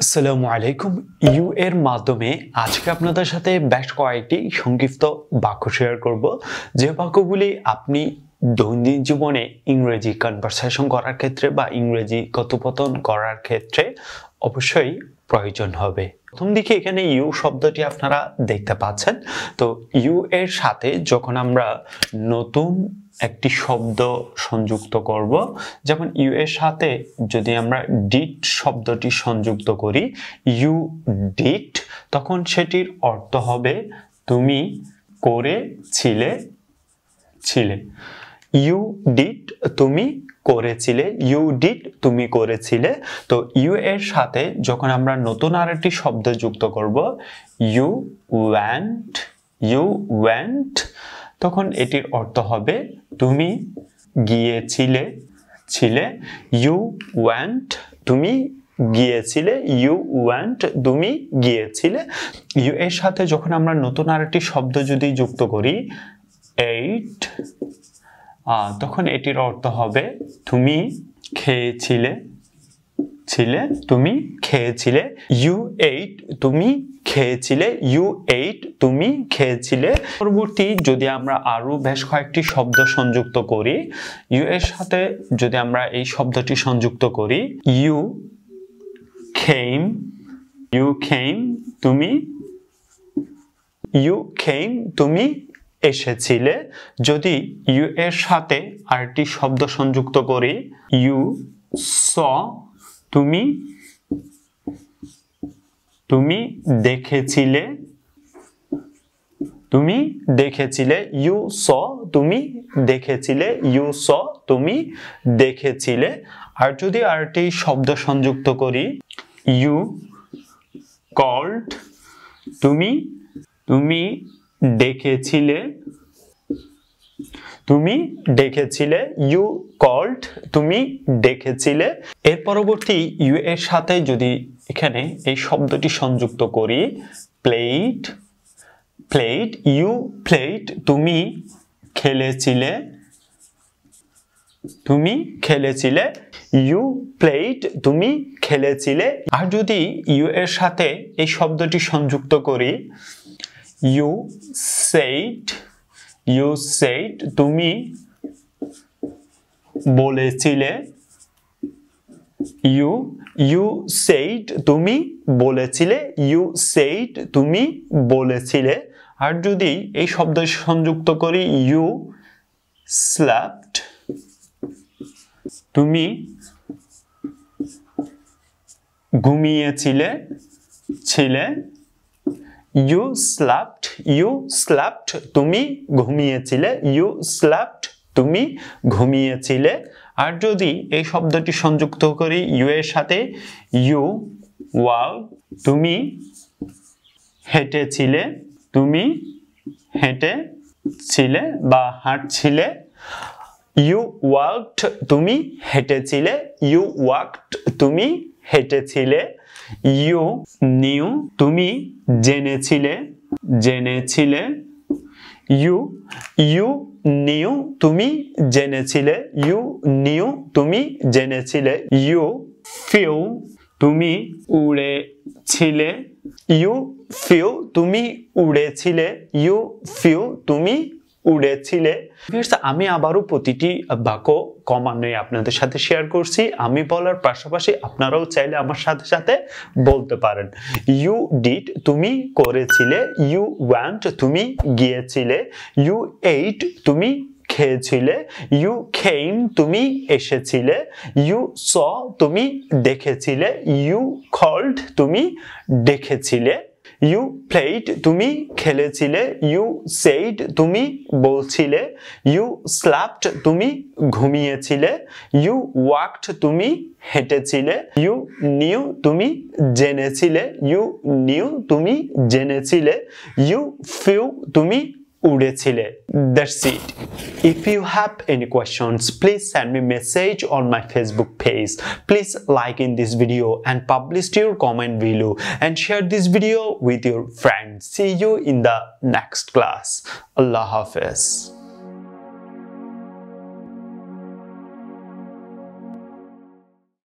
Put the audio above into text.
আসসালামু আলাইকুম। ইউ এর মাধ্যমে আজকে আপনাদের সাথে বেশ কয়েকটি সংক্ষিপ্ত বাক্য শেয়ার করব, যে বাক্যগুলি আপনি দৈনন্দিন জীবনে ইংরেজি কনভারসেশন করার ক্ষেত্রে বা ইংরেজি কথোপকথন করার ক্ষেত্রে অবশ্যই প্রয়োজন হবে। প্রথম দিকে এখানে ইউ শব্দটি আপনারা দেখতে পাচ্ছেন। তো ইউ এর সাথে যখন আমরা নতুন একটি শব্দ সংযুক্ত করব, যেমন ইউ এর সাথে যদি আমরা ডিড শব্দটি সংযুক্ত করি, ইউ ডিড, তখন সেটির অর্থ হবে তুমি করেছিলে। ইউ ডিড তুমি করেছিলে, ইউ ডিড তুমি করেছিলে। তো ইউ এর সাথে যখন আমরা নতুন আরেকটি শব্দ যুক্ত করব, ইউ ওয়েন্ট, তখন এটির অর্থ হবে তুমি গিয়েছিলে। ইউ ওয়েন্ট তুমি গিয়েছিলে, ইউ ওয়েন্ট তুমি গিয়েছিলে। ইউ এর সাথে যখন আমরা নতুন আরেকটি শব্দ যদি যুক্ত করি, এইট, তখন এটির অর্থ হবে তুমি খেয়েছিলে। তুমি খেয়েছিলে, ইউ এইট তুমি খেয়েছিলে, ইউ এইট তুমি খেয়েছিলে। পরবর্তী যদি আমরা আরো বেশ কয়েকটি শব্দ সংযুক্ত করি, ইউ এর সাথে যদি আমরা এই শব্দটি সংযুক্ত করি, ইউ খেইম তুমি এসেছিলে। যদি ইউ এর সাথে আরেকটি শব্দ সংযুক্ত করি, ইউ স তুমি দেখেছিলে। ইউ স তুমি দেখেছিলে, ইউ স তুমি দেখেছিলে। আর যদি আরেকটি শব্দ সংযুক্ত করি, ইউ কল্ড তুমি ডেকেছিলে। ইউ কল্ড তুমি ডেকেছিলে। এর পরবর্তী ইউ এর সাথে যদি এখানে এই শব্দটি সংযুক্ত করি, প্লেট, ইউ প্লেট তুমি খেলেছিলে। ইউ প্লেট তুমি খেলেছিলে। আর যদি ইউ এর সাথে এই শব্দটি সংযুক্ত করি, ইউ সেইড তুমি বলেছিলে। ইউ সেইড তুমি বলেছিলে, ইউ সেইড তুমি বলেছিলে। আর যদি এই শব্দ সংযুক্ত করি, ইউ স্ল্যাপড তুমি ঘুমিয়েছিলে। ইউ স্ল্যাপড তুমি ঘুমিয়েছিলে, ইউ স্ল্যাপড তুমি ঘুমিয়েছিলে। আর যদি এই শব্দটি সংযুক্ত করি ইউ এর সাথে, ইউ ওয়াক তুমি হেঁটেছিলে। বা হাঁটছিলে। ইউ ওয়াকড তুমি হেঁটেছিলে, ইউ ওয়াকড তুমি হেঁটেছিলে। ইউ নিউ তুমি জেনেছিলে। ইউ নিউ তুমি জেনেছিলে, ইউ নিউ তুমি জেনেছিলে। ইউ ফিউ তুমি উড়েছিলে। ইউ ফিউ তুমি উড়েছিলে, ইউ ফিউ তুমি উড়েছিলে। আমি আবারও প্রতিটি বাক্য ক্রমান্বয়ে আপনাদের সাথে শেয়ার করছি। আমি বলার পাশাপাশি আপনারাও চাইলে আমার সাথে সাথে বলতে পারেন। ইউ ডিড তুমি করেছিলে, ইউ ওয়েন্ট তুমি গিয়েছিলে, ইউ এইট তুমি খেয়েছিলে, ইউ খেইম তুমি এসেছিলে, ইউ স তুমি দেখেছিলে, ইউ কল্ড তুমি ডেকেছিলে, ইউ প্লেড তুমি খেলেছিলে, ইউ সেইড তুমি বলছিলে, ইউ স্ল্যাপড তুমি ঘুমিয়েছিলে, ইউ ওয়াকড তুমি হেঁটেছিলে, ইউ নিউ তুমি জেনেছিলে, ইউ নিউ তুমি জেনেছিলে, ইউ ফিউ তুমি উড়েছিলে। That's it. If you have any questions, please send me message on my Facebook page. Please like in this video and publish your comment below and share this video with your friends. See you in the next class. Allah Hafiz.